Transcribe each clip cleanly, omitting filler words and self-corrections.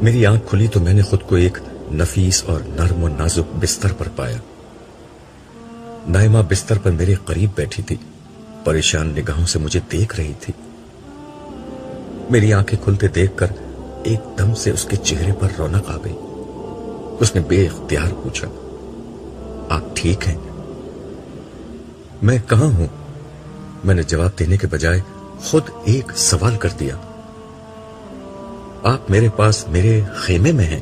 میری آنکھ کھلی تو میں نے خود کو ایک نفیس اور نرم و نازک بستر پر پایا۔ نائمہ بستر پر میرے قریب بیٹھی تھی، پریشان نگاہوں سے مجھے دیکھ رہی تھی۔ میری آنکھیں کھلتے دیکھ کر ایک دم سے اس کے چہرے پر رونق آ گئی۔ اس نے بے اختیار پوچھا، آپ ٹھیک ہیں؟ میں کہاں ہوں؟ میں نے جواب دینے کے بجائے خود ایک سوال کر دیا۔ آپ میرے پاس میرے خیمے میں ہیں۔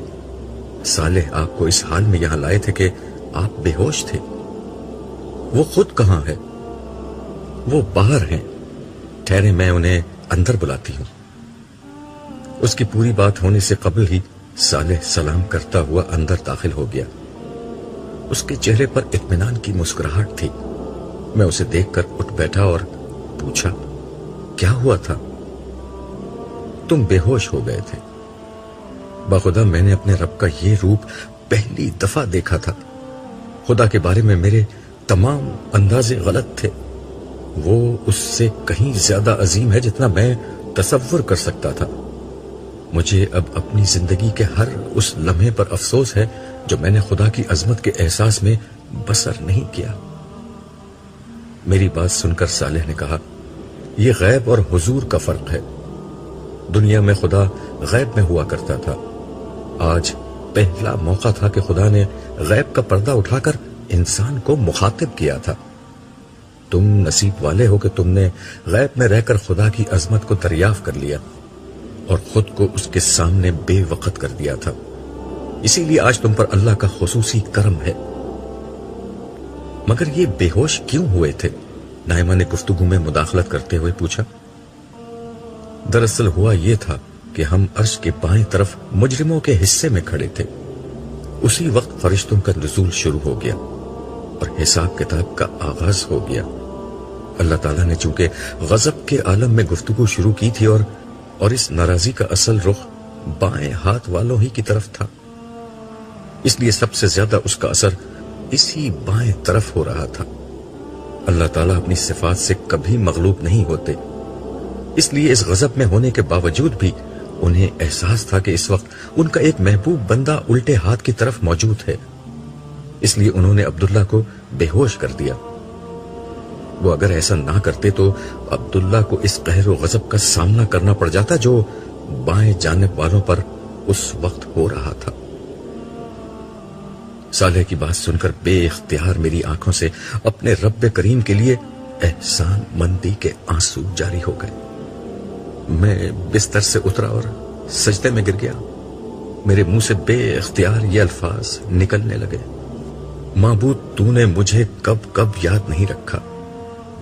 صالح آپ کو اس حال میں یہاں لائے تھے کہ آپ بے ہوش تھے۔ وہ خود کہاں ہے؟ وہ باہر ہیں، ٹھہرے میں انہیں اندر بلاتی ہوں۔ اس کی پوری بات ہونے سے قبل ہی صالح سلام کرتا ہوا اندر داخل ہو گیا۔ اس کے چہرے پر اطمینان کی مسکراہٹ تھی۔ میں اسے دیکھ کر اٹھ بیٹھا اور پوچھا، کیا ہوا تھا؟ تم بے ہوش ہو گئے تھے۔ بخدا میں نے اپنے رب کا یہ روپ پہلی دفعہ دیکھا تھا۔ خدا کے بارے میں میرے تمام اندازے غلط تھے۔ وہ اس سے کہیں زیادہ عظیم ہے جتنا میں تصور کر سکتا تھا۔ مجھے اب اپنی زندگی کے ہر اس لمحے پر افسوس ہے جو میں نے خدا کی عظمت کے احساس میں بسر نہیں کیا۔ میری بات سن کر صالح نے کہا، یہ غیب اور حضور کا فرق ہے۔ دنیا میں خدا غیب میں ہوا کرتا تھا۔ آج پہلا موقع تھا کہ خدا نے غیب کا پردہ اٹھا کر انسان کو مخاطب کیا تھا۔ تم نصیب والے ہو کہ تم نے غیب میں رہ کر خدا کی عظمت کو دریافت کر لیا اور خود کو اس کے سامنے بے وقت کر دیا تھا۔ اسی لیے آج تم پر اللہ کا خصوصی کرم ہے۔ مگر یہ بے ہوش کیوں ہوئے تھے؟ نائمہ نے گفتگو میں مداخلت کرتے ہوئے پوچھا۔ دراصل ہوا یہ تھا کہ ہم عرش کے بائیں طرف مجرموں کے حصے میں کھڑے تھے۔ اسی وقت فرشتوں کا نزول شروع ہو گیا اور حساب کتاب کا آغاز ہو گیا۔ اللہ تعالیٰ نے چونکہ غضب کے عالم میں گفتگو شروع کی تھی اور اس ناراضی کا اصل رخ بائیں ہاتھ والوں ہی کی طرف تھا، اس لیے سب سے زیادہ اس کا اثر اسی بائیں طرف ہو رہا تھا۔ اللہ تعالیٰ اپنی صفات سے کبھی مغلوب نہیں ہوتے، اس لیے اس غضب میں ہونے کے باوجود بھی انہیں احساس تھا کہ اس وقت ان کا ایک محبوب بندہ الٹے ہاتھ کی طرف موجود ہے۔ اس لیے انہوں نے عبداللہ کو بے ہوش کر دیا۔ وہ اگر ایسا نہ کرتے تو عبداللہ کو اس قہر و غضب کا سامنا کرنا پڑ جاتا جو بائیں جانب والوں پر اس وقت ہو رہا تھا۔ صالح کی بات سن کر بے اختیار میری آنکھوں سے اپنے رب کریم کے لیے احسان مندی کے آنسو جاری ہو گئے۔ میں بستر سے اترا اور سجدے میں گر گیا۔ میرے منہ سے بے اختیار یہ الفاظ نکلنے لگے، معبود تو نے مجھے کب کب یاد نہیں رکھا۔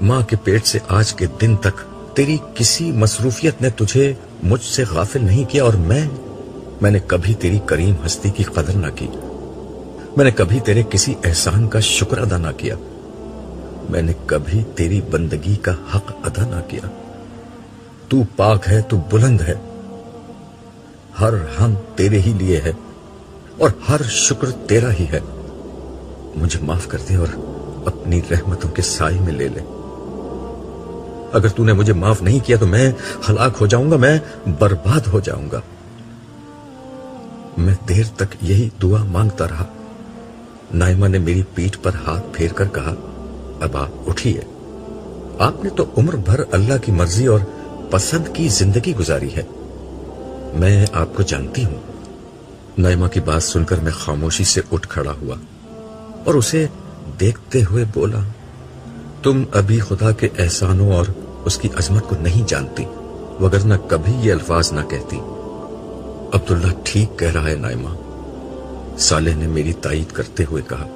ماں کے پیٹ سے آج کے دن تک تیری کسی مصروفیت نے تجھے مجھ سے غافل نہیں کیا، اور میں نے کبھی تیری کریم ہستی کی قدر نہ کی۔ میں نے کبھی تیرے کسی احسان کا شکر ادا نہ کیا۔ میں نے کبھی تیری بندگی کا حق ادا نہ کیا۔ تو پاک ہے، تو بلند ہے، ہر ہم تیرے ہی لیے ہے اور ہر شکر تیرا ہی ہے۔ مجھے معاف کر دے اور اپنی رحمتوں کے سائے میں لے لے۔ اگر تو نے مجھے معاف نہیں کیا تو میں ہلاک ہو جاؤں گا، میں برباد ہو جاؤں گا۔ میں دیر تک یہی دعا مانگتا رہا۔ نائمہ نے میری پیٹھ پر ہاتھ پھیر کر کہا، اب آپ اٹھیے، آپ نے تو عمر بھر اللہ کی مرضی اور پسند کی زندگی گزاری ہے، میں آپ کو جانتی ہوں۔ نائمہ کی بات سن کر میں خاموشی سے اٹھ کھڑا ہوا اور اسے دیکھتے ہوئے بولا، تم ابھی خدا کے احسانوں اور اس کی عظمت کو نہیں جانتی، وگرنہ کبھی یہ الفاظ نہ کہتی۔ عبداللہ ٹھیک کہہ رہا ہے نائمہ، صالح نے میری تائید کرتے ہوئے کہا۔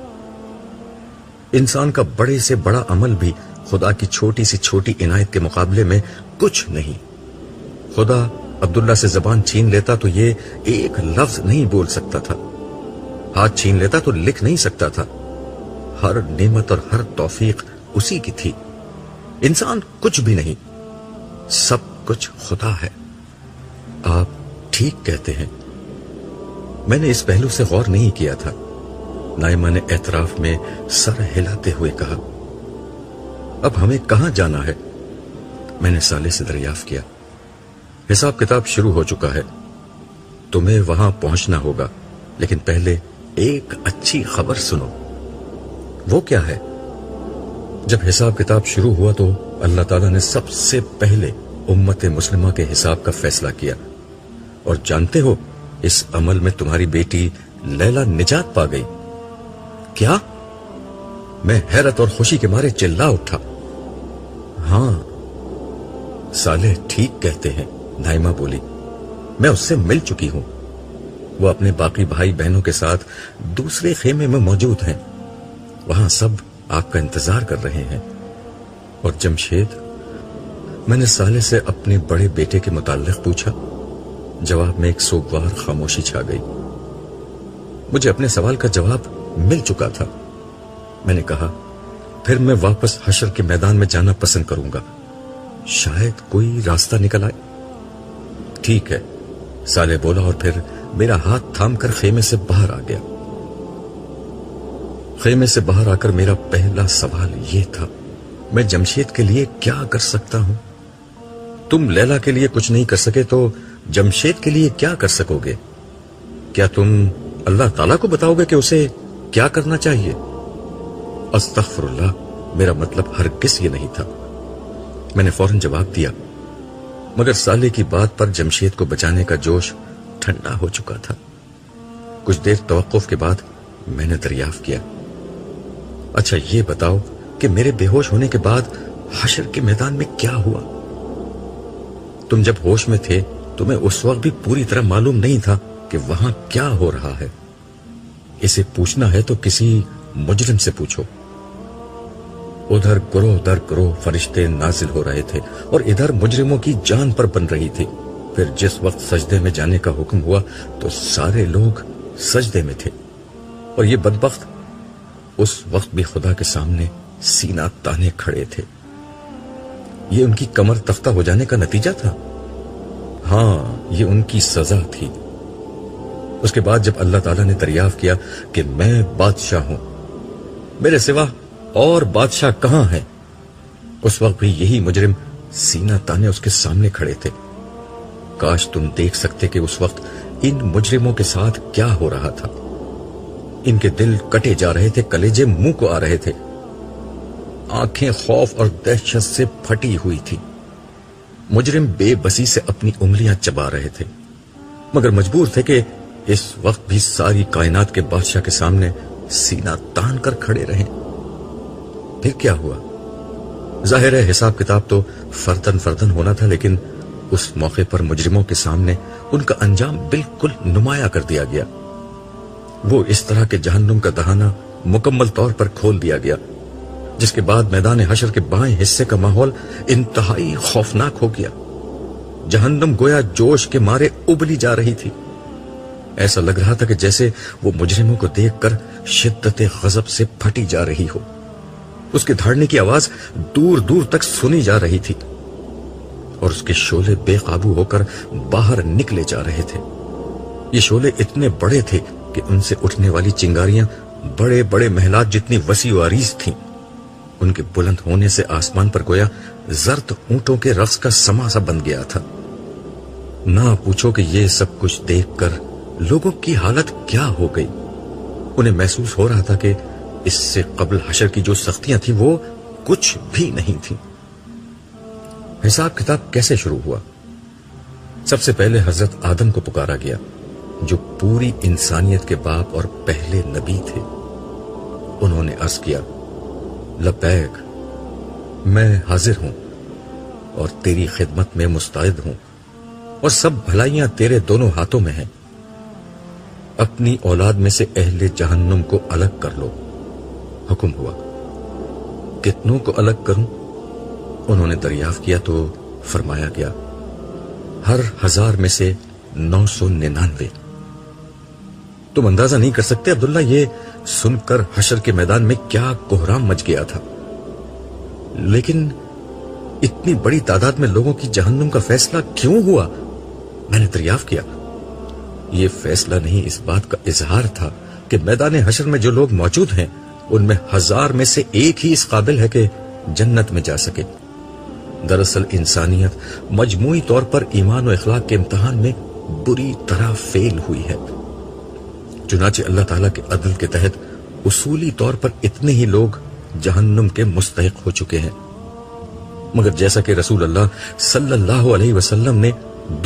انسان کا بڑے سے بڑا عمل بھی خدا کی چھوٹی سی چھوٹی عنایت کے مقابلے میں کچھ نہیں۔ خدا عبداللہ سے زبان چھین لیتا تو یہ ایک لفظ نہیں بول سکتا تھا، ہاتھ چھین لیتا تو لکھ نہیں سکتا تھا۔ ہر نعمت اور ہر توفیق اسی کی تھی، انسان کچھ بھی نہیں، سب کچھ خدا ہے۔ آپ ٹھیک کہتے ہیں، میں نے اس پہلو سے غور نہیں کیا تھا۔ نائمہ نے اعتراف میں سر ہلاتے ہوئے کہا، اب ہمیں کہاں جانا ہے؟ میں نے صالح سے دریافت کیا، حساب کتاب شروع ہو چکا ہے، تمہیں وہاں پہنچنا ہوگا، لیکن پہلے ایک اچھی خبر سنو۔ وہ کیا ہے؟ جب حساب کتاب شروع ہوا تو اللہ تعالیٰ نے سب سے پہلے امت مسلمہ کے حساب کا فیصلہ کیا، اور جانتے ہو اس عمل میں تمہاری بیٹی لیلا نجات پا گئی۔ کیا؟ میں حیرت اور خوشی کے مارے چلا اٹھا۔ ہاں، صالح ٹھیک کہتے ہیں، نائمہ بولی، میں اس سے مل چکی ہوں۔ وہ اپنے باقی بھائی بہنوں کے ساتھ دوسرے خیمے میں موجود ہیں، وہاں سب آپ کا انتظار کر رہے ہیں۔ اور جمشید؟ میں نے صالح سے اپنے بڑے بیٹے کے متعلق پوچھا۔ جواب میں ایک سوگوار خاموشی چھا گئی۔ مجھے اپنے سوال کا جواب مل چکا تھا۔ میں نے کہا، پھر میں واپس حشر کے میدان میں جانا پسند کروں گا، شاید کوئی راستہ نکل آئے۔ ٹھیک ہے، صالح بولا، اور پھر میرا ہاتھ تھام کر خیمے سے باہر آ گیا۔ خیمے سے باہر آ کر میرا پہلا سوال یہ تھا، میں جمشید کے لیے کیا کر سکتا ہوں؟ تم لیلا کے لیے کچھ نہیں کر سکے تو جمشید کے لیے کیا کر سکو گے؟ کیا تم اللہ تعالیٰ کو بتاؤ گے کہ اسے کیا کرنا چاہیے؟ استغفر اللہ، میرا مطلب ہرگز یہ نہیں تھا۔ میں نے فوراً جواب دیا، مگر صالح کی بات پر جمشید کو بچانے کا جوش ٹھنڈا ہو چکا تھا۔ کچھ دیر توقف کے بعد میں نے دریافت کیا، اچھا یہ بتاؤ کہ میرے بے ہوش ہونے کے بعد حشر کے میدان میں کیا ہوا؟ تم جب ہوش میں تھے تمہیں اس وقت بھی پوری طرح معلوم نہیں تھا کہ وہاں کیا ہو رہا ہے؟ اسے پوچھنا ہے تو کسی مجرم سے پوچھو۔ ادھر گروہ در گروہ فرشتے نازل ہو رہے تھے اور ادھر مجرموں کی جان پر بن رہی تھی۔ پھر جس وقت سجدے میں جانے کا حکم ہوا تو سارے لوگ سجدے میں تھے، اور یہ بدبخت اس وقت بھی خدا کے سامنے سینہ تانے کھڑے تھے۔ یہ ان کی کمر تختہ ہو جانے کا نتیجہ تھا؟ ہاں، یہ ان کی سزا تھی۔ اس کے بعد جب اللہ تعالیٰ نے دریافت کیا کہ میں بادشاہ ہوں، میرے سوا اور بادشاہ کہاں ہیں، اس وقت بھی یہی مجرم سینہ تانے اس کے سامنے کھڑے تھے۔ کاش تم دیکھ سکتے کہ اس وقت ان مجرموں کے ساتھ کیا ہو رہا تھا۔ ان کے دل کٹے جا رہے تھے، کلیجے منہ کو آ رہے تھے، آنکھیں خوف اور دہشت سے پھٹی ہوئی تھی۔ مجرم بے بسی سے اپنی انگلیاں چبا رہے تھے، مگر مجبور تھے کہ اس وقت بھی ساری کائنات کے بادشاہ کے سامنے سینہ تان کر کھڑے رہیں۔ پھر کیا ہوا؟ ظاہر ہے حساب کتاب تو فردن فردن ہونا تھا، لیکن اس موقع پر مجرموں کے سامنے ان کا انجام بالکل نمایاں کر دیا گیا۔ وہ اس طرح کے جہنم کا دہانہ مکمل طور پر کھول دیا گیا، جس کے بعد میدان حشر کے بائیں حصے کا ماحول انتہائی خوفناک ہو گیا۔ جہنم گویا جوش کے مارے ابلی جا رہی تھی۔ ایسا لگ رہا تھا کہ جیسے وہ مجرموں کو دیکھ کر شدت غضب سے پھٹی جا رہی ہو۔ اس کے دھاڑنے کی آواز دور دور تک سنی جا رہی تھی، اور اس کے شعلے بے قابو ہو کر باہر نکلے جا رہے تھے۔ یہ شعلے اتنے بڑے تھے کہ ان سے اٹھنے والی چنگاریاں بڑے بڑے محلات جتنی وسیع و عریض تھیں۔ ان کے بلند ہونے سے آسمان پر گویا زرد اونٹوں کے رقص کا سما سا بن گیا تھا۔ نہ پوچھو کہ یہ سب کچھ دیکھ کر لوگوں کی حالت کیا ہو گئی۔ انہیں محسوس ہو رہا تھا کہ اس سے قبل حشر کی جو سختیاں تھیں وہ کچھ بھی نہیں تھیں۔ حساب کتاب کیسے شروع ہوا؟ سب سے پہلے حضرت آدم کو پکارا گیا، جو پوری انسانیت کے باپ اور پہلے نبی تھے۔ انہوں نے عرض کیا، لبیک، میں حاضر ہوں اور تیری خدمت میں مستعد ہوں، اور سب بھلائیاں تیرے دونوں ہاتھوں میں ہیں۔ اپنی اولاد میں سے اہل جہنم کو الگ کر لو۔ حکم ہوا، کتنوں کو الگ کروں؟ انہوں نے دریافت کیا تو فرمایا گیا، ہر 1000 میں سے 999۔ تم اندازہ نہیں کر سکتے عبداللہ یہ سن کر حشر کے میدان میں کیا کوہرام مچ گیا تھا۔ لیکن اتنی بڑی تعداد میں لوگوں کی جہنم کا فیصلہ کیوں ہوا؟ میں نے دریافت کیا، یہ فیصلہ نہیں، اس بات کا اظہار تھا کہ میدان حشر میں جو لوگ موجود ہیں ان میں 1000 میں سے ایک ہی اس قابل ہے کہ جنت میں جا سکے۔ دراصل انسانیت مجموعی طور پر ایمان و اخلاق کے امتحان میں بری طرح فیل ہوئی ہے۔ چنانچہ اللہ تعالیٰ کے عدل کے تحت اصولی طور پر اتنے ہی لوگ جہنم کے مستحق ہو چکے ہیں، مگر جیسا کہ رسول اللہ صلی اللہ علیہ وسلم نے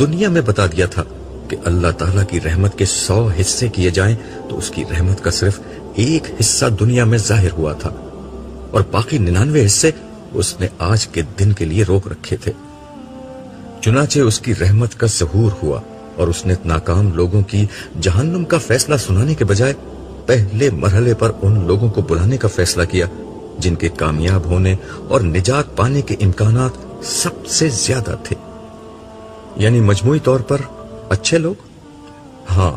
دنیا میں بتا دیا تھا کہ اللہ تعالیٰ کی رحمت کے 100 حصے کیے جائیں تو اس کی رحمت کا صرف ایک حصہ دنیا میں ظاہر ہوا تھا، اور باقی 99 حصے اس نے آج کے دن کے لیے روک رکھے تھے۔ چنانچہ اس کی رحمت کا ظہور ہوا اور اس نے ناکام لوگوں کی جہنم کا فیصلہ سنانے کے بجائے پہلے مرحلے پر ان لوگوں کو بلانے کا فیصلہ کیا جن کے کامیاب ہونے اور نجات پانے کے امکانات سب سے زیادہ تھے۔ یعنی مجموعی طور پر اچھے لوگ؟ ہاں،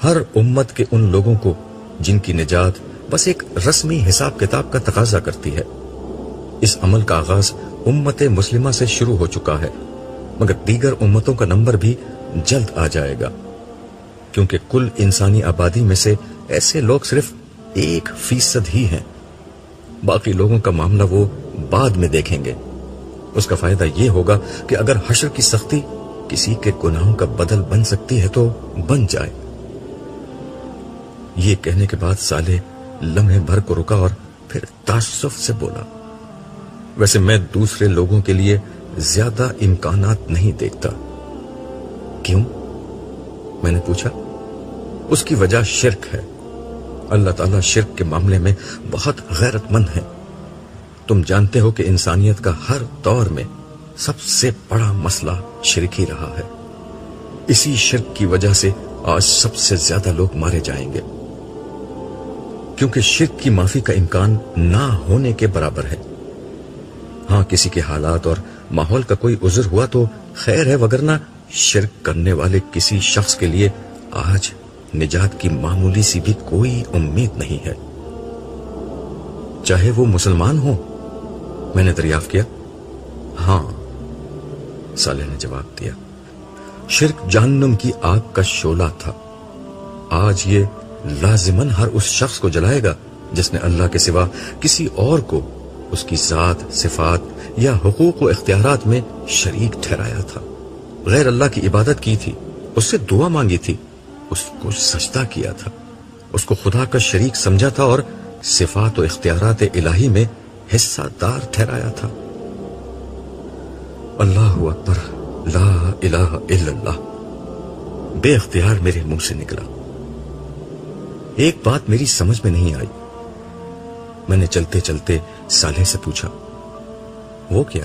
ہر امت کے ان لوگوں کو جن کی نجات بس ایک رسمی حساب کتاب کا تقاضا کرتی ہے۔ اس عمل کا آغاز امت مسلمہ سے شروع ہو چکا ہے، مگر دیگر امتوں کا نمبر بھی جلد آ جائے گا، کیونکہ کل انسانی آبادی میں سے ایسے لوگ صرف 1% ہی ہیں۔ باقی لوگوں کا معاملہ وہ بعد میں دیکھیں گے۔ اس کا فائدہ یہ ہوگا کہ اگر حشر کی سختی کسی کے گناہوں کا بدل بن سکتی ہے تو بن جائے۔ یہ کہنے کے بعد صالح لمحے بھر کو رکا اور پھر تعصب سے بولا، ویسے میں دوسرے لوگوں کے لیے زیادہ امکانات نہیں دیکھتا۔ کیوں؟ میں نے پوچھا۔ اس کی وجہ شرک ہے۔ اللہ تعالیٰ شرک کے معاملے میں بہت غیرت مند ہے۔ تم جانتے ہو کہ انسانیت کا ہر دور میں سب سے بڑا مسئلہ شرک ہی رہا ہے۔ اسی شرک کی وجہ سے آج سب سے زیادہ لوگ مارے جائیں گے، کیونکہ شرک کی معافی کا امکان نہ ہونے کے برابر ہے۔ ہاں، کسی کے حالات اور ماحول کا کوئی عذر ہوا تو خیر ہے، وگرنہ شرک کرنے والے کسی شخص کے لیے آج نجات کی معمولی سی بھی کوئی امید نہیں ہے، چاہے وہ مسلمان ہو۔ میں نے دریافت کیا۔ ہاں، صالح نے جواب دیا۔ شرک جہنم کی آگ کا شعلہ تھا۔ آج یہ لازماً ہر اس شخص کو جلائے گا جس نے اللہ کے سوا کسی اور کو اس کی ذات، صفات یا حقوق و اختیارات میں شریک ٹھہرایا تھا، غیر اللہ کی عبادت کی تھی، اس سے دعا مانگی تھی، اس کو سجدہ کیا تھا، اس کو خدا کا شریک سمجھا تھا اور صفات و اختیارات الہی میں حصہ دار ٹھہرایا تھا۔ اللہ اکبر، لا الہ الا اللہ بے اختیار میرے منہ سے نکلا۔ ایک بات میری سمجھ میں نہیں آئی۔ میں نے چلتے چلتے صالح سے پوچھا، وہ کیا؟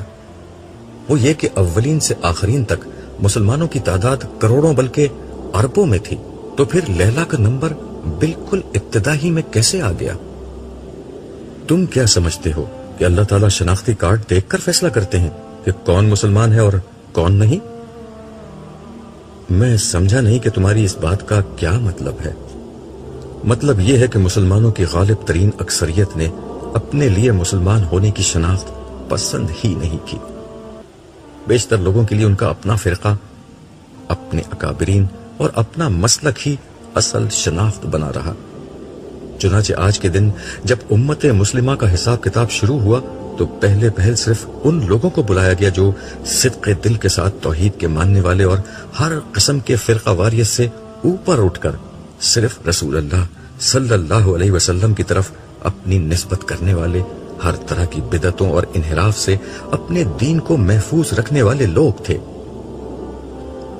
وہ یہ کہ اولین سے آخرین تک مسلمانوں کی تعداد کروڑوں بلکہ اربوں میں تھی، تو پھر لیلا کا نمبر بالکل ابتدائی میں کیسے آ گیا؟ تم کیا سمجھتے ہو کہ اللہ تعالیٰ شناختی کارڈ دیکھ کر فیصلہ کرتے ہیں کہ کون مسلمان ہے اور کون نہیں؟ میں سمجھا نہیں کہ تمہاری اس بات کا کیا مطلب ہے۔ مطلب یہ ہے کہ مسلمانوں کی غالب ترین اکثریت نے اپنے لیے مسلمان ہونے کی شناخت پسند ہی نہیں کی۔ بیشتر لوگوں کے لیے ان کا اپنا فرقہ، اپنے اکابرین اور اپنا مسلک ہی اصل شناخت بنا رہا۔ چنانچہ آج کے دن جب امت مسلمہ کا حساب کتاب شروع ہوا تو پہل صرف ان لوگوں کو بلایا گیا جو صدق دل کے ساتھ توحید کے ماننے والے اور ہر قسم کے فرقہ واریت سے اوپر اٹھ کر صرف رسول اللہ صلی اللہ علیہ وسلم کی طرف اپنی نسبت کرنے والے، ہر طرح کی بدعتوں اور انحراف سے اپنے دین کو محفوظ رکھنے والے لوگ تھے۔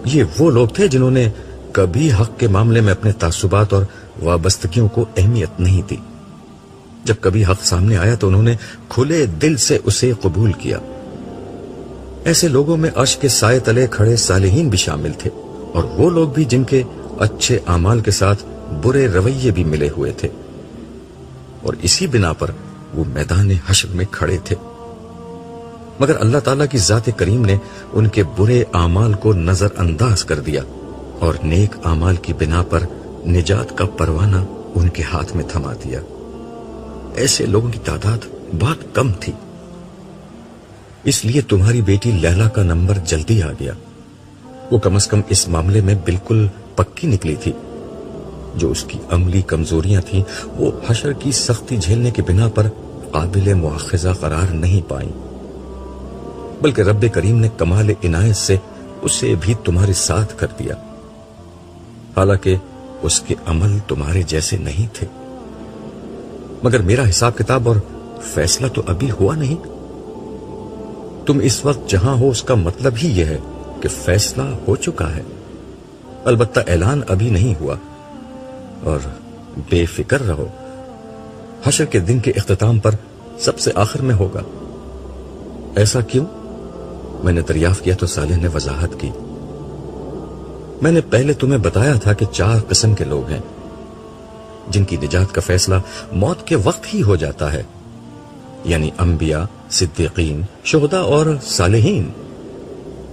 یہ وہ لوگ تھے جنہوں نے کبھی حق کے معاملے میں اپنے تعصبات اور وابستگیوں کو اہمیت نہیں دی۔ جب کبھی حق سامنے آیا تو انہوں نے کھلے دل سے اسے قبول کیا۔ ایسے لوگوں میں عرش کے سائے تلے کھڑے صالحین بھی شامل تھے، اور وہ لوگ بھی جن کے اچھے اعمال کے ساتھ برے رویے بھی ملے ہوئے تھے، اور اسی بنا پر وہ میدان حشر میں کھڑے تھے۔ مگر اللہ تعالیٰ کی ذات کریم نے ان کے برے اعمال کو نظر انداز کر دیا اور نیک اعمال کی بنا پر نجات کا پروانہ ان کے ہاتھ میں تھما دیا۔ ایسے لوگوں کی تعداد بہت کم تھی، اس لیے تمہاری بیٹی لیلا کا نمبر جلدی آ گیا۔ وہ کم از کم اس معاملے میں بالکل پکی نکلی تھی۔ جو اس کی عملی کمزوریاں تھیں وہ حشر کی سختی جھیلنے کی بنا پر قابل مؤاخذہ قرار نہیں پائیں، بلکہ رب کریم نے کمال عنایت سے اسے بھی تمہارے ساتھ کر دیا، حالانکہ اس کے عمل تمہارے جیسے نہیں تھے، مگر میرا حساب کتاب اور فیصلہ تو ابھی ہوا نہیں۔ تم اس وقت جہاں ہو اس کا مطلب ہی یہ ہے کہ فیصلہ ہو چکا ہے، البتہ اعلان ابھی نہیں ہوا۔ اور بے فکر رہو، حشر کے دن کے اختتام پر سب سے آخر میں ہوگا۔ ایسا کیوں؟ میں نے دریافت کیا تو صالح نے وضاحت کی۔ میں نے پہلے تمہیں بتایا تھا کہ 4 قسم کے لوگ ہیں جن کی نجات کا فیصلہ موت کے وقت ہی ہو جاتا ہے، یعنی انبیاء، صدیقین، شہداء اور صالحین۔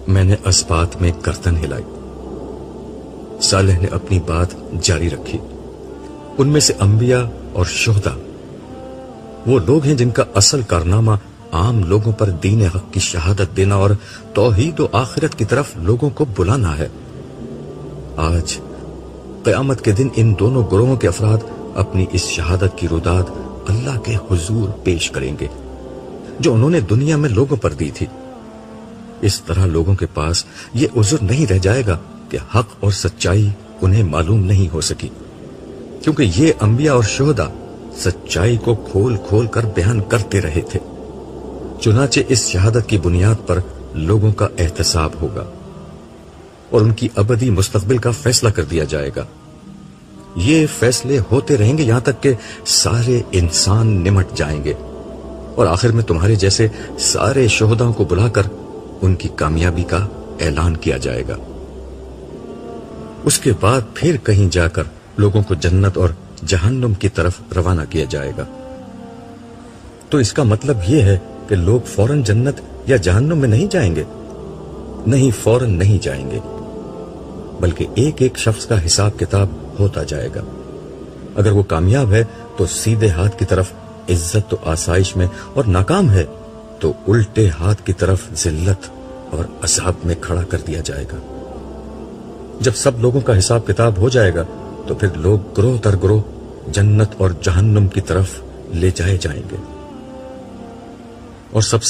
میں نے اسبات میں گردن ہلائی۔ صالح نے اپنی بات جاری رکھی۔ ان میں سے انبیاء اور شہداء وہ لوگ ہیں جن کا اصل کارنامہ عام لوگوں پر دین حق کی شہادت دینا اور توحید و آخرت کی طرف لوگوں کو بلانا ہے۔ آج قیامت کے دن ان دونوں گروہوں کے افراد اپنی اس شہادت کی روداد اللہ کے حضور پیش کریں گے جو انہوں نے دنیا میں لوگوں پر دی تھی۔ اس طرح لوگوں کے پاس یہ عذر نہیں رہ جائے گا کہ حق اور سچائی انہیں معلوم نہیں ہو سکی، کیونکہ یہ انبیاء اور شہداء سچائی کو کھول کھول کر بیان کرتے رہے تھے۔ چنانچہ اس شہادت کی بنیاد پر لوگوں کا احتساب ہوگا اور ان کی ابدی مستقبل کا فیصلہ کر دیا جائے گا۔ یہ فیصلے ہوتے رہیں گے یہاں تک کہ سارے انسان نمٹ جائیں گے، اور آخر میں تمہارے جیسے سارے شہداؤں کو بلا کر ان کی کامیابی کا اعلان کیا جائے گا۔ اس کے بعد پھر کہیں جا کر لوگوں کو جنت اور جہنم کی طرف روانہ کیا جائے گا۔ تو اس کا مطلب یہ ہے کہ لوگ فوراً جنت یا جہنم میں نہیں جائیں گے؟ نہیں، فوراً نہیں جائیں گے، بلکہ ایک ایک شخص کا حساب کتاب ہوتا جائے گا۔ اگر وہ کامیاب ہے تو سیدھے ہاتھ کی طرف عزت و آسائش میں، اور ناکام ہے تو الٹے ہاتھ کی طرف ذلت اور عذاب میں کھڑا کر دیا جائے گا۔ جب سب لوگوں کا حساب کتاب ہو جائے گا تو پھر لوگ گروہ در گروہ جنت اور جہنم کی طرف لے جائے جائیں گے۔ اور سب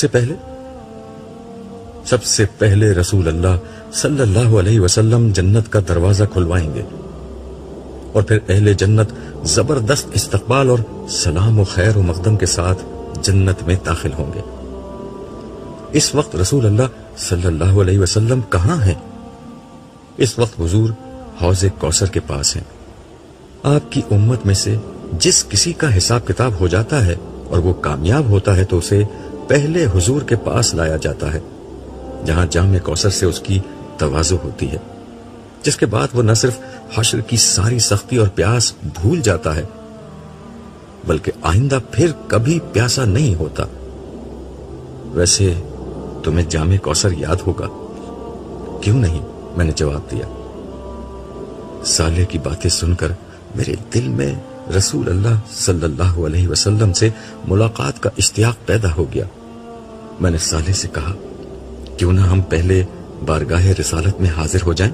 سے پہلے رسول اللہ صلی اللہ علیہ وسلم جنت کا دروازہ کھلوائیں گے، اور پھر اہل جنت زبردست استقبال اور سلام و خیر و مقدم کے ساتھ جنت میں داخل ہوں گے۔ اس وقت رسول اللہ صلی اللہ علیہ وسلم کہاں ہیں؟ اس وقت حضور حوض کوثر کے پاس ہیں۔ آپ کی امت میں سے جس کسی کا حساب کتاب ہو جاتا ہے اور وہ کامیاب ہوتا ہے تو اسے پہلے حضور کے پاس لایا جاتا ہے، جہاں جام کوثر سے اس کی تواضع ہوتی ہے، جس کے بعد وہ نہ صرف حشر کی ساری سختی اور پیاس بھول جاتا ہے بلکہ آئندہ پھر کبھی پیاسا نہیں ہوتا۔ ویسے تمہیں جام کوثر یاد ہوگا، کیوں نہیں؟ میں نے جواب دیا۔ صالح کی باتیں سن کر میرے دل میں رسول اللہ صلی اللہ علیہ وسلم سے ملاقات کا اشتیاق پیدا ہو گیا۔ میں نے صالح سے کہا، کیوں نہ ہم پہلے بارگاہ رسالت میں حاضر ہو جائیں؟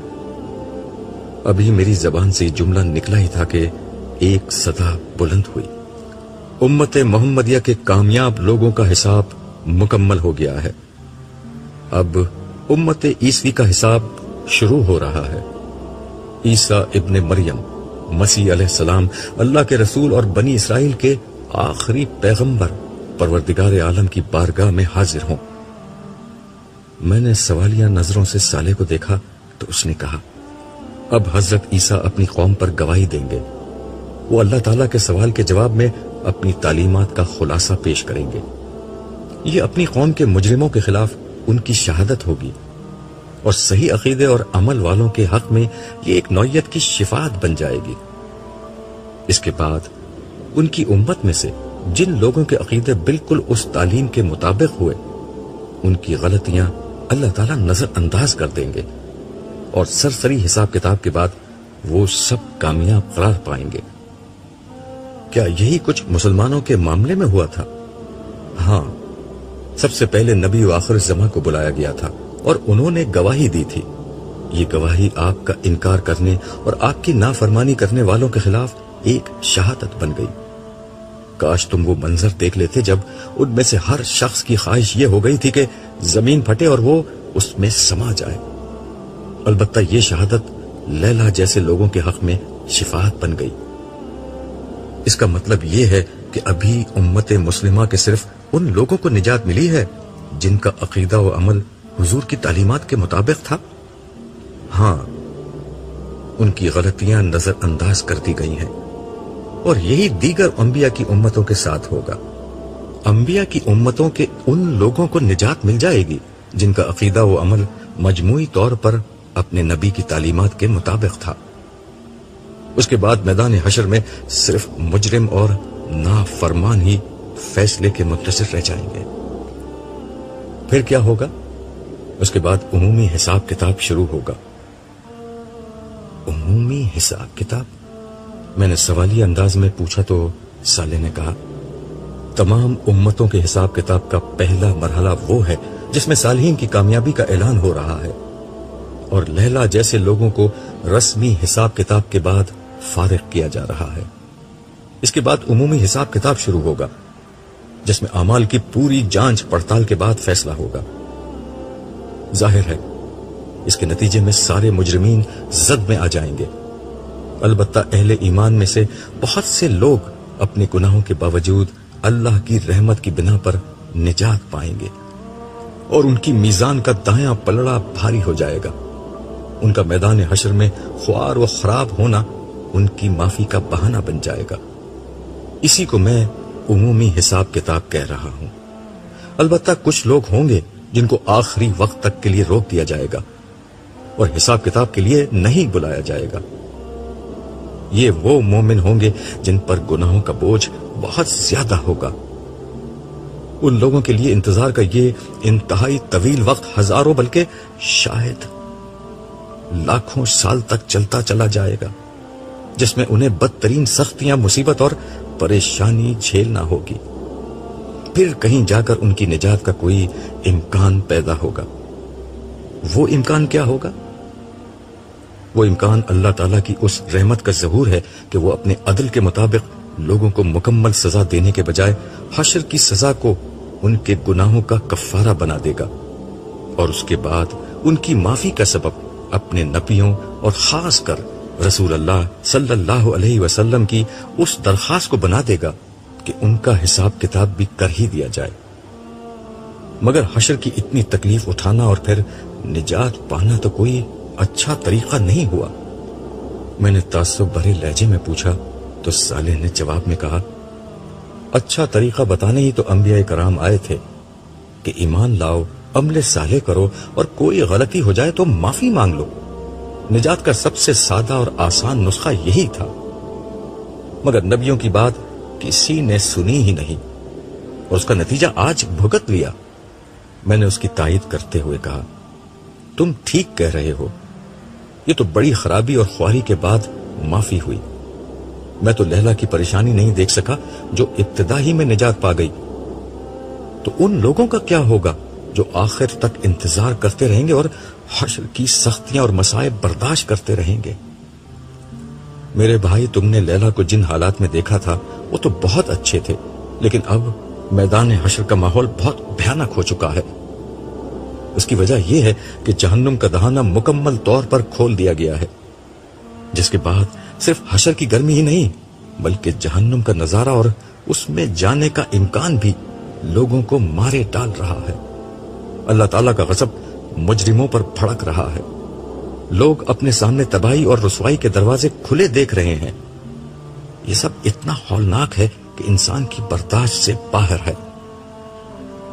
ابھی میری زبان سے جملہ نکلا ہی تھا کہ ایک صدا بلند ہوئی، امت محمدیہ کے کامیاب لوگوں کا حساب مکمل ہو گیا ہے، اب امت عیسوی کا حساب شروع ہو رہا ہے۔ عیسیٰ ابن مریم مسیح علیہ السلام اللہ کے رسول اور بنی اسرائیل کے آخری پیغمبر پروردگار عالم کی بارگاہ میں حاضر ہوں۔ میں نے سوالیہ نظروں سے صالح کو دیکھا تو اس نے کہا، اب حضرت عیسیٰ اپنی قوم پر گواہی دیں گے، وہ اللہ تعالیٰ کے سوال کے جواب میں اپنی تعلیمات کا خلاصہ پیش کریں گے۔ یہ اپنی قوم کے مجرموں کے خلاف ان کی شہادت ہوگی، اور صحیح عقیدے اور عمل والوں کے حق میں یہ ایک نوعیت کی شفاعت بن جائے گی۔ اس کے بعد ان کی امت میں سے جن لوگوں کے عقیدے بالکل اس تعلیم کے مطابق ہوئے، ان کی غلطیاں اللہ تعالیٰ نظر انداز کر دیں گے، اور سرسری حساب کتاب کے بعد وہ سب کامیاب قرار پائیں گے۔ کیا یہی کچھ مسلمانوں کے معاملے میں ہوا تھا؟ ہاں، سب سے پہلے نبی و آخر الزماں کو بلایا گیا تھا اور انہوں نے گواہی دی تھی۔ یہ گواہی آپ کا انکار کرنے اور آپ کی نافرمانی کرنے والوں کے خلاف ایک شہادت بن گئی۔ کاش تم وہ منظر دیکھ لیتے جب ان میں سے ہر شخص کی خواہش یہ ہو گئی تھی کہ زمین پھٹے اور وہ اس میں سما جائے۔ البتہ یہ شہادت لیلا جیسے لوگوں کے حق میں شفاعت بن گئی۔ اس کا مطلب یہ ہے کہ ابھی امت مسلمہ کے صرف ان لوگوں کو نجات ملی ہے جن کا عقیدہ و عمل حضور کی تعلیمات کے مطابق تھا۔ ہاں، ان کی غلطیاں نظر انداز کر دی گئی ہیں، اور یہی دیگر انبیاء کی امتوں کے ساتھ ہوگا۔ انبیاء کی امتوں کے ان لوگوں کو نجات مل جائے گی جن کا عقیدہ و عمل مجموعی طور پر اپنے نبی کی تعلیمات کے مطابق تھا۔ اس کے بعد میدان حشر میں صرف مجرم اور نافرمان ہی فیصلے کے منتظر رہ جائیں گے۔ پھر کیا ہوگا؟ اس کے بعد عمومی حساب کتاب شروع ہوگا۔ عمومی حساب کتاب؟ میں نے سوالیہ انداز میں پوچھا تو صالح نے کہا، تمام امتوں کے حساب کتاب کا پہلا مرحلہ وہ ہے جس میں صالحین کی کامیابی کا اعلان ہو رہا ہے، اور لیلا جیسے لوگوں کو رسمی حساب کتاب کے بعد فارغ کیا جا رہا ہے۔ اس کے بعد عمومی حساب کتاب شروع ہوگا جس میں اعمال کی پوری جانچ پڑتال کے بعد فیصلہ ہوگا۔ ظاہر ہے اس کے نتیجے میں سارے مجرمین زد میں آ جائیں گے، البتہ اہل ایمان میں سے بہت سے لوگ اپنے گناہوں کے باوجود اللہ کی رحمت کی بنا پر نجات پائیں گے، اور ان کی میزان کا دایاں پلڑا بھاری ہو جائے گا۔ ان کا میدان حشر میں خوار و خراب ہونا ان کی معافی کا بہانہ بن جائے گا۔ اسی کو میں عمومی حساب کتاب کہہ رہا ہوں۔ البتہ کچھ لوگ ہوں گے جن کو آخری وقت تک کے لیے روک دیا جائے گا اور حساب کتاب کے لیے نہیں بلایا جائے گا۔ یہ وہ مومن ہوں گے جن پر گناہوں کا بوجھ بہت زیادہ ہوگا۔ ان لوگوں کے لیے انتظار کا یہ انتہائی طویل وقت ہزاروں بلکہ شاید لاکھوں سال تک چلتا چلا جائے گا، جس میں انہیں بدترین سختیاں، مصیبت اور پریشانی جھیلنا ہوگی۔ پھر کہیں جا کر ان کی نجات کا کوئی امکان پیدا ہوگا۔ وہ امکان کیا ہوگا؟ وہ امکان اللہ تعالیٰ کی اس رحمت کا ظہور ہے کہ وہ اپنے عدل کے مطابق لوگوں کو مکمل سزا دینے کے بجائے حشر کی سزا کو ان کے گناہوں کا کفارہ بنا دے گا، اور اس کے بعد ان کی معافی کا سبب اپنے نبیوں اور خاص کر رسول اللہ صلی اللہ علیہ وسلم کی اس درخواست کو بنا دے گا کہ ان کا حساب کتاب بھی کر ہی دیا جائے۔ مگر حشر کی اتنی تکلیف اٹھانا اور پھر نجات پانا تو کوئی اچھا طریقہ نہیں ہوا۔ میں نے تعصب بھرے لہجے میں پوچھا تو صالح نے جواب میں کہا، اچھا طریقہ بتانے ہی تو انبیاء کرام آئے تھے کہ ایمان لاؤ، عمل صالح کرو، اور کوئی غلطی ہو جائے تو معافی مانگ لو۔ نجات کا سب سے سادہ اور آسان نسخہ یہی تھا، مگر نبیوں کی بات کسی نے سنی ہی نہیں، اور اس کا نتیجہ آج بھگت لیا۔ میں نے اس کی تائید کرتے ہوئے کہا، تم ٹھیک کہہ رہے ہو، یہ تو بڑی خرابی اور خواری کے بعد معافی ہوئی۔ میں تو لیلا کی پریشانی نہیں دیکھ سکا جو ابتدا ہی میں نجات پا گئی، تو ان لوگوں کا کیا ہوگا جو آخر تک انتظار کرتے رہیں گے اور حشر کی سختیاں اور مصائب برداشت کرتے رہیں گے؟ میرے بھائی، تم نے لیلا کو جن حالات میں دیکھا تھا وہ تو بہت اچھے تھے، لیکن اب میدان حشر کا ماحول بہت بھیانک ہو چکا ہے۔ اس کی وجہ یہ ہے کہ جہنم کا دہانہ مکمل طور پر کھول دیا گیا ہے، جس کے بعد صرف حشر کی گرمی ہی نہیں بلکہ جہنم کا نظارہ اور اس میں جانے کا امکان بھی لوگوں کو مارے ڈال رہا ہے۔ اللہ تعالیٰ کا غضب مجرموں پر بھڑک رہا ہے۔ لوگ اپنے سامنے تباہی اور رسوائی کے دروازے کھلے دیکھ رہے ہیں۔ یہ سب اتنا ہولناک ہے کہ انسان کی برداشت سے باہر ہے۔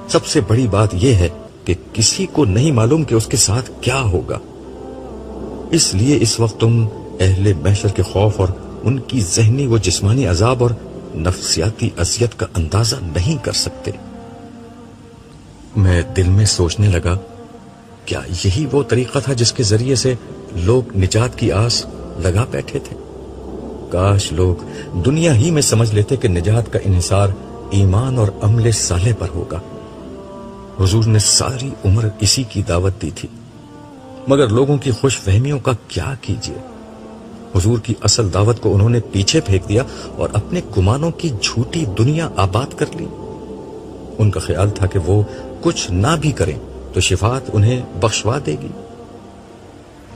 سب سے بڑی بات یہ ہے کہ کسی کو نہیں معلوم کہ اس کے ساتھ کیا ہوگا۔ اس لیے اس وقت تم اہل محشر کے خوف اور ان کی ذہنی و جسمانی عذاب اور نفسیاتی اذیت کا اندازہ نہیں کر سکتے۔ میں دل میں سوچنے لگا، کیا یہی وہ طریقہ تھا جس کے ذریعے سے لوگ نجات کی آس لگا بیٹھے تھے؟ کاش لوگ دنیا ہی میں سمجھ لیتے کہ نجات کا انحصار ایمان اور عمل صالح پر ہوگا۔ حضور نے ساری عمر اسی کی دعوت دی تھی، مگر لوگوں کی خوش فہمیوں کا کیا کیجیے۔ حضور کی اصل دعوت کو انہوں نے پیچھے پھینک دیا اور اپنے گمانوں کی جھوٹی دنیا آباد کر لی۔ ان کا خیال تھا کہ وہ کچھ نہ بھی کریں تو شفاعت انہیں بخشوا دے گی،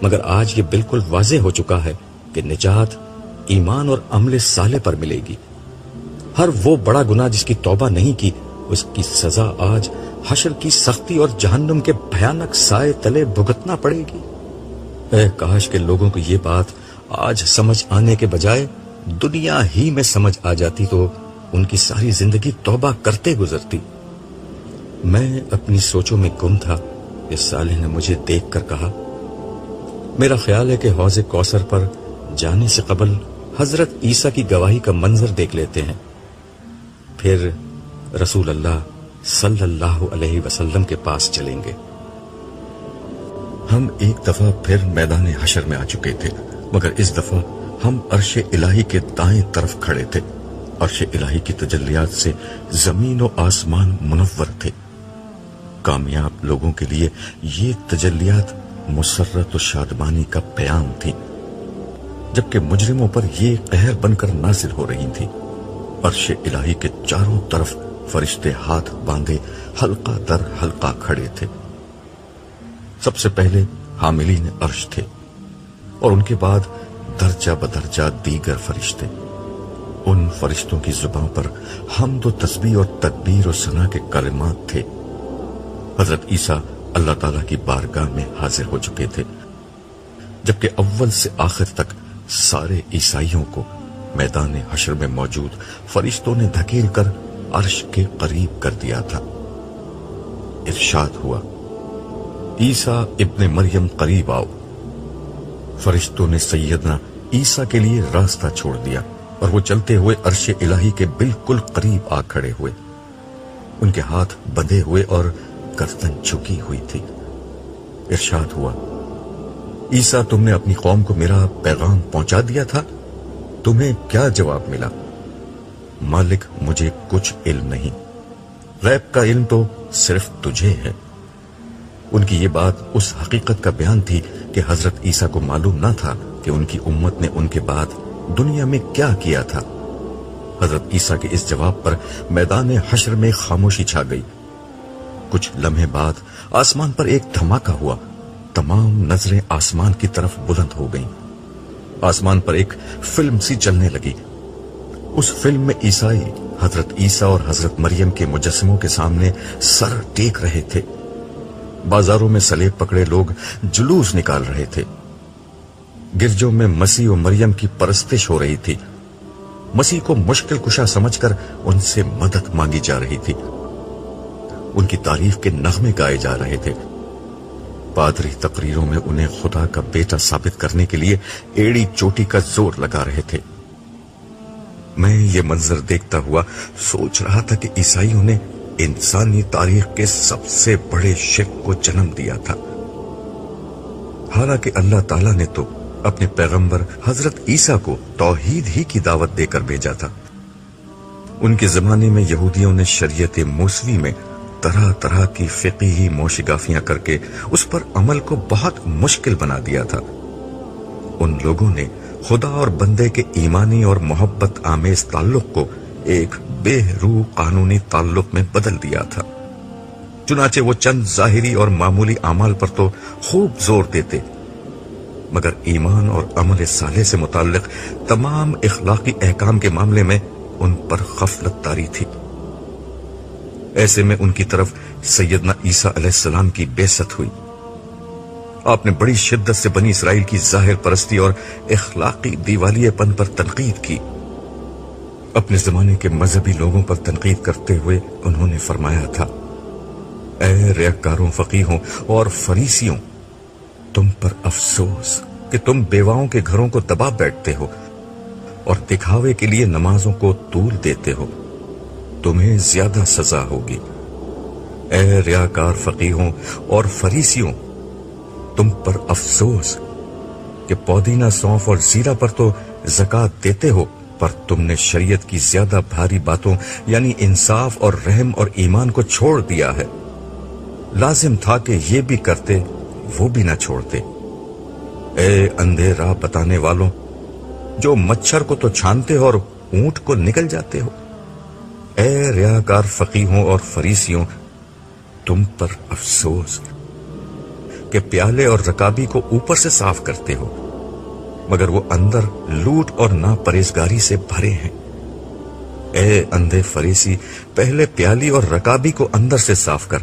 مگر آج یہ بالکل واضح ہو چکا ہے کہ نجات ایمان اور عمل صالح پر ملے گی۔ ہر وہ بڑا گناہ جس کی توبہ نہیں کی، اس کی سزا آج حشر کی سختی اور جہنم کے بھیانک سائے تلے بھگتنا پڑے گی۔ اے کاش کہ لوگوں کو یہ بات آج سمجھ آنے کے بجائے دنیا ہی میں سمجھ آ جاتی تو ان کی ساری زندگی توبہ کرتے گزرتی۔ میں اپنی سوچوں میں گم تھا کہ صالح نے مجھے دیکھ کر کہا، میرا خیال ہے کہ حوض کوثر پر جانے سے قبل حضرت عیسیٰ کی گواہی کا منظر دیکھ لیتے ہیں، پھر رسول اللہ صلی اللہ علیہ وسلم کے پاس چلیں گے۔ ہم ایک دفعہ پھر میدان حشر میں آ چکے تھے، مگر اس دفعہ ہم عرش الہی کے دائیں طرف کھڑے تھے۔ عرش الہی کی تجلیات سے زمین و آسمان منور تھے۔ کامیاب لوگوں کے لیے یہ تجلیات مسرت و شادمانی کا پیام تھی، جبکہ مجرموں پر یہ قہر بن کر نازل ہو رہی تھی۔ عرش الہی کے چاروں طرف فرشتے ہاتھ باندھے حلقہ در حلقہ کھڑے تھے۔ سب سے پہلے حاملین عرش تھے اور ان کے بعد درجہ بدرجہ دیگر فرشتے۔ ان فرشتوں کی زبان پر حمد و تسبیح اور تکبیر و ثنا کے کلمات تھے۔ حضرت عیسیٰ اللہ تعالیٰ کی بارگاہ میں حاضر ہو چکے تھے، جبکہ اول سے آخر تک سارے عیسائیوں کو میدان حشر میں موجود فرشتوں نے دھکیل کر عرش کے قریب کر دیا تھا۔ ارشاد ہوا، عیسیٰ ابن مریم قریب آؤ۔ فرشتوں نے سیدنا عیسیٰ کے لیے راستہ چھوڑ دیا اور وہ چلتے ہوئے عرش الہی کے بالکل قریب آ کھڑے ہوئے۔ ان کے ہاتھ بندھے ہوئے اور گردن جھکی ہوئی تھی۔ ارشاد ہوا، عیسیٰ تم نے اپنی قوم کو میرا پیغام پہنچا دیا تھا، تمہیں کیا جواب ملا؟ مالک مجھے کچھ علم نہیں، غیب کا علم تو صرف تجھے ہے۔ ان کی یہ بات اس حقیقت کا بیان تھی کہ حضرت عیسیٰ کو معلوم نہ تھا کہ ان کی امت نے ان کے بعد دنیا میں کیا کیا تھا۔ حضرت عیسیٰ کے اس جواب پر میدان حشر میں خاموشی چھا گئی۔ کچھ لمحے بعد آسمان پر ایک دھماکہ ہوا، تمام نظریں آسمان کی طرف بلند ہو گئیں۔ آسمان پر ایک فلم سی چلنے لگی۔ اس فلم میں عیسائی حضرت عیسیٰ اور حضرت مریم کے مجسموں کے سامنے سر ٹیک رہے تھے۔ بازاروں میں سلیب پکڑے لوگ جلوس نکال رہے تھے۔ گرجوں میں مسیح و مریم کی پرستش ہو رہی تھی۔ مسیح کو مشکل کشا سمجھ کر ان سے مدد مانگی جا رہی تھی۔ ان کی تعریف کے نغمے گائے جا رہے تھے۔ پادری تقریروں میں انہیں خدا کا بیٹا ثابت کرنے کے لیے ایڑی چوٹی کا زور لگا رہے تھے۔ میں یہ منظر دیکھتا ہوا سوچ رہا تھا کہ عیسائیوں نے انسانی تاریخ کے سب سے بڑے شرک کو جنم دیا تھا، حالانکہ اللہ تعالیٰ نے تو اپنے پیغمبر حضرت عیسیٰ کو توحید ہی کی دعوت دے کر بھیجا تھا۔ ان کے زمانے میں یہودیوں نے شریعت موسوی میں طرح طرح کی فقہی موشگافیاں کر کے اس پر عمل کو بہت مشکل بنا دیا تھا۔ ان لوگوں نے خدا اور بندے کے ایمانی اور محبت آمیز تعلق کو ایک بے روح قانونی تعلق میں بدل دیا تھا۔ چنانچہ وہ چند ظاہری اور معمولی اعمال پر تو خوب زور دیتے، مگر ایمان اور عمل صالح سے متعلق تمام اخلاقی احکام کے معاملے میں ان پر غفلت طاری تھی۔ ایسے میں ان کی طرف سیدنا عیسیٰ علیہ السلام کی بعثت ہوئی۔ آپ نے بڑی شدت سے بنی اسرائیل کی ظاہر پرستی اور اخلاقی دیوالیے پن پر تنقید کی۔ اپنے زمانے کے مذہبی لوگوں پر تنقید کرتے ہوئے انہوں نے فرمایا تھا، اے ریاکاروں، فقیہوں اور فریسیوں، تم پر افسوس کہ تم بیواؤں کے گھروں کو دبا بیٹھتے ہو اور دکھاوے کے لیے نمازوں کو طول دیتے ہو، تمہیں زیادہ سزا ہوگی۔ اے ریاکار فقیہوں اور فریسیوں، تم پر افسوس کہ پودینہ، سونف اور زیرہ پر تو زکوٰۃ دیتے ہو، پر تم نے شریعت کی زیادہ بھاری باتوں یعنی انصاف اور رحم اور ایمان کو چھوڑ دیا ہے۔ لازم تھا کہ یہ بھی کرتے، وہ بھی نہ چھوڑتے۔ اے اندھے راہ بتانے والوں، جو مچھر کو تو چھانتے ہو اور اونٹ کو نگل جاتے ہو، اے ریاکار فقیہوں اور فریسیوں، تم پر افسوس کہ پیالے اور رکابی کو اوپر سے صاف کرتے ہو، مگر وہ اندر لوٹ اور ناپرہیزگاری سے بھرے ہیں۔ اے اندھے فریسی، پہلے پیالی اور رکابی کو اندر سے صاف کر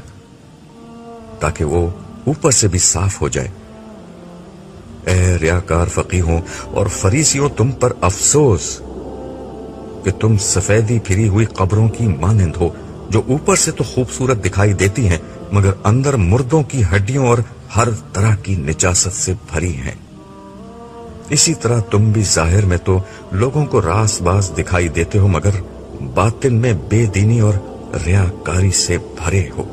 تاکہ وہ اوپر سے بھی صاف ہو جائے۔ اے ریاکار فقیہوں اور فریسیوں، تم پر افسوس کہ تم سفیدی پھری ہوئی قبروں کی مانند ہو، جو اوپر سے تو خوبصورت دکھائی دیتی ہیں مگر اندر مردوں کی ہڈیوں اور ہر طرح کی نجاست سے بھری ہیں۔ اسی طرح تم بھی ظاہر میں تو لوگوں کو راس باز دکھائی دیتے ہو مگر باطن میں بے دینی اور ریاکاری سے بھرے ہو۔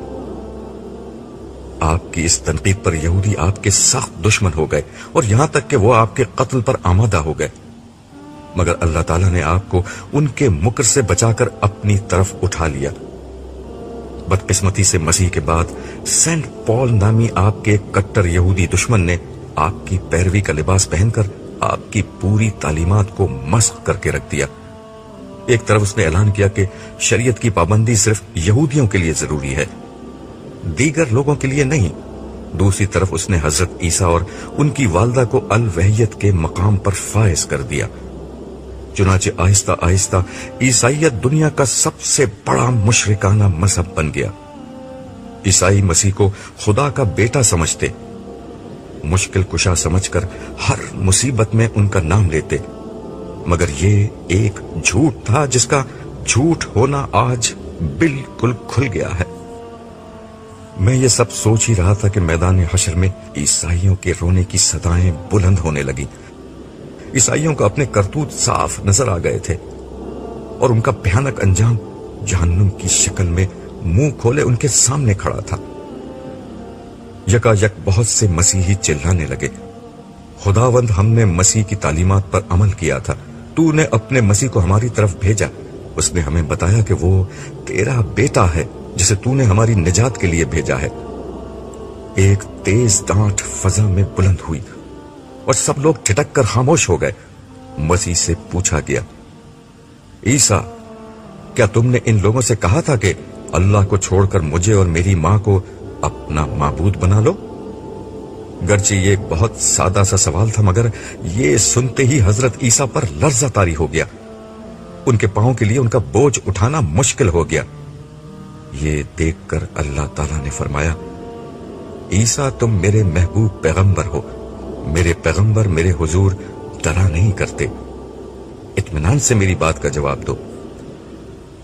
آپ کی اس تنقید پر یہودی آپ کے سخت دشمن ہو گئے اور یہاں تک کہ وہ آپ کے قتل پر آمادہ ہو گئے، مگر اللہ تعالیٰ نے آپ کو ان کے مکر سے بچا کر اپنی طرف اٹھا لیا۔ بدقسمتی سے مسیح کے بعد سینٹ پال نامی آپ کے کٹر یہودی دشمن نے آپ کی پیروی کا لباس پہن کر آپ کی پوری تعلیمات کو مسخ کر کے رکھ دیا۔ ایک طرف اس نے اعلان کیا کہ شریعت کی پابندی صرف یہودیوں کے لیے ضروری ہے، دیگر لوگوں کے لیے نہیں۔ دوسری طرف اس نے حضرت عیسیٰ اور ان کی والدہ کو الوحیت کے مقام پر فائز کر دیا۔ چنانچہ آہستہ آہستہ عیسائیت دنیا کا سب سے بڑا مشرکانہ مذہب بن گیا۔ عیسائی مسیح کو خدا کا بیٹا سمجھتے، مشکل کشا سمجھ کر ہر مصیبت میں ان کا نام لیتے، مگر یہ ایک جھوٹ تھا جس کا جھوٹ ہونا آج بالکل کھل گیا ہے۔ میں یہ سب سوچ ہی رہا تھا کہ میدان حشر میں عیسائیوں کے رونے کی صدائیں بلند ہونے لگی۔ عیسائیوں کو اپنے کرتوت صاف نظر آ گئے تھے اور ان کا بھیانک انجام جہنم کی شکل میں منہ کھولے ان کے سامنے کھڑا تھا۔ یکا یک بہت سے مسیحی چلانے لگے، خداوند ہم نے مسیح کی تعلیمات پر عمل کیا تھا، تو نے اپنے مسیح کو ہماری طرف بھیجا، اس نے ہمیں بتایا کہ وہ تیرا بیٹا ہے جسے تو نے ہماری نجات کے لیے بھیجا ہے۔ ایک تیز ڈانٹ فضا میں بلند ہوئی اور سب لوگ ٹھٹک کر خاموش ہو گئے۔ مسیح سے پوچھا گیا، عیسیٰ، کیا تم نے ان لوگوں سے کہا تھا کہ اللہ کو چھوڑ کر مجھے اور میری ماں کو اپنا معبود بنا لو؟ گرچہ یہ ایک بہت سادہ سا سوال تھا مگر یہ سنتے ہی حضرت عیسیٰ پر لرزہ طاری ہو گیا۔ ان کے پاؤں کے لیے ان کا بوجھ اٹھانا مشکل ہو گیا۔ یہ دیکھ کر اللہ تعالیٰ نے فرمایا، عیسیٰ تم میرے محبوب پیغمبر ہو، میرے پیغمبر میرے حضور ڈرا نہیں کرتے، اطمینان سے میری بات کا جواب دو۔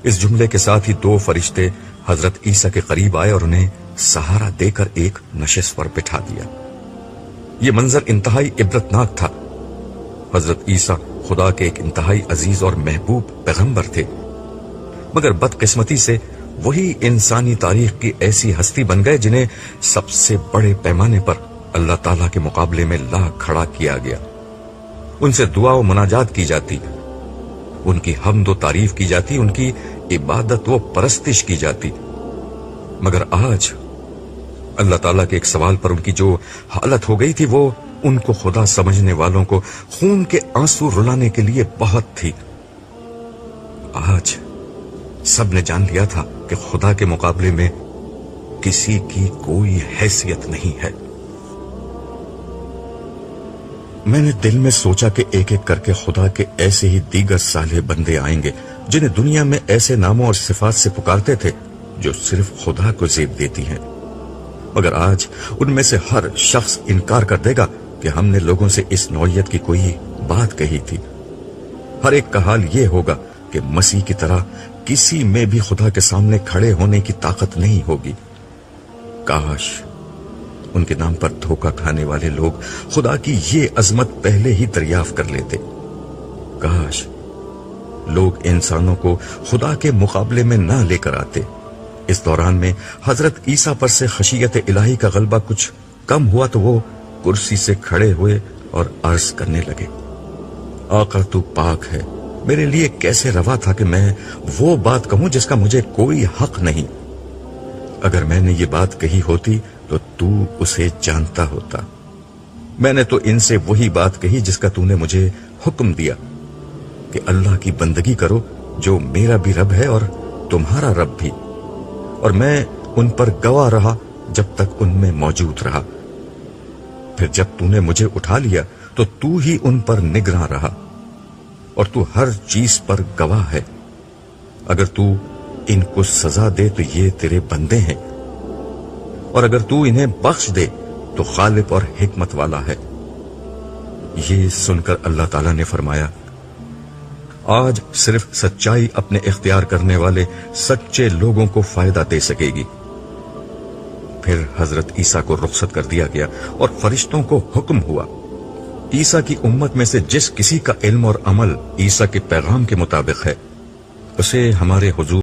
اس جملے کے ساتھ ہی دو فرشتے حضرت عیسیٰ کے قریب آئے اور انہیں سہارا دے کر ایک نشست پر بٹھا دیا۔ یہ منظر انتہائی عبرتناک تھا۔ حضرت عیسیٰ خدا کے ایک انتہائی عزیز اور محبوب پیغمبر تھے، مگر بدقسمتی سے وہی انسانی تاریخ کی ایسی ہستی بن گئے جنہیں سب سے بڑے پیمانے پر اللہ تعالیٰ کے مقابلے میں لا کھڑا کیا گیا۔ ان سے دعا و مناجات کی جاتی، ان کی حمد و تعریف کی جاتی، ان کی عبادت و پرستش کی جاتی، مگر آج اللہ تعالیٰ کے ایک سوال پر ان کی جو حالت ہو گئی تھی وہ ان کو خدا سمجھنے والوں کو خون کے آنسو رلانے کے لیے بہت تھی۔ آج سب نے جان لیا تھا کہ خدا کے مقابلے میں کسی کی کوئی حیثیت نہیں ہے۔ میں نے دل میں سوچا کہ ایک ایک کر کے خدا کے ایسے ہی دیگر صالح بندے آئیں گے جنہیں دنیا میں ایسے ناموں اور صفات سے پکارتے تھے جو صرف خدا کو زیب دیتی ہیں، مگر آج ان میں سے ہر شخص انکار کر دے گا کہ ہم نے لوگوں سے اس نوعیت کی کوئی بات کہی تھی۔ ہر ایک کا حال یہ ہوگا کہ مسیح کی طرح کسی میں بھی خدا کے سامنے کھڑے ہونے کی طاقت نہیں ہوگی۔ کاش ان کے نام پر دھوکہ کھانے والے لوگ خدا کی یہ عظمت پہلے ہی دریافت کر لیتے۔ کاش لوگ انسانوں کو خدا کے مقابلے میں نہ لے کر آتے۔ اس دوران میں حضرت عیسیٰ پر سے خشیت الہی کا غلبہ کچھ کم ہوا تو وہ کرسی سے کھڑے ہوئے اور عرض کرنے لگے، آقا تو پاک ہے، میرے لیے کیسے روا تھا کہ میں وہ بات کہوں جس کا مجھے کوئی حق نہیں۔ اگر میں نے یہ بات کہی ہوتی تو تو اسے جانتا ہوتا۔ میں نے تو ان سے وہی بات کہی جس کا تو نے مجھے حکم دیا کہ اللہ کی بندگی کرو جو میرا بھی رب ہے اور تمہارا رب بھی، اور میں ان پر گواہ رہا جب تک ان میں موجود رہا۔ پھر جب تو نے مجھے اٹھا لیا تو تو ہی ان پر نگراں رہا، اور تو ہر چیز پر گواہ ہے۔ اگر تو ان کو سزا دے تو یہ تیرے بندے ہیں، اور اگر تو انہیں بخش دے تو غالب اور حکمت والا ہے۔ یہ سن کر اللہ تعالیٰ نے فرمایا، آج صرف سچائی اپنے اختیار کرنے والے سچے لوگوں کو فائدہ دے سکے گی۔ پھر حضرت عیسیٰ کو رخصت کر دیا گیا اور فرشتوں کو حکم ہوا، عیسیٰ کی امت میں سے جس کسی کا علم اور عمل عیسیٰ کے پیغام کے مطابق ہے، اسے ہمارے حضور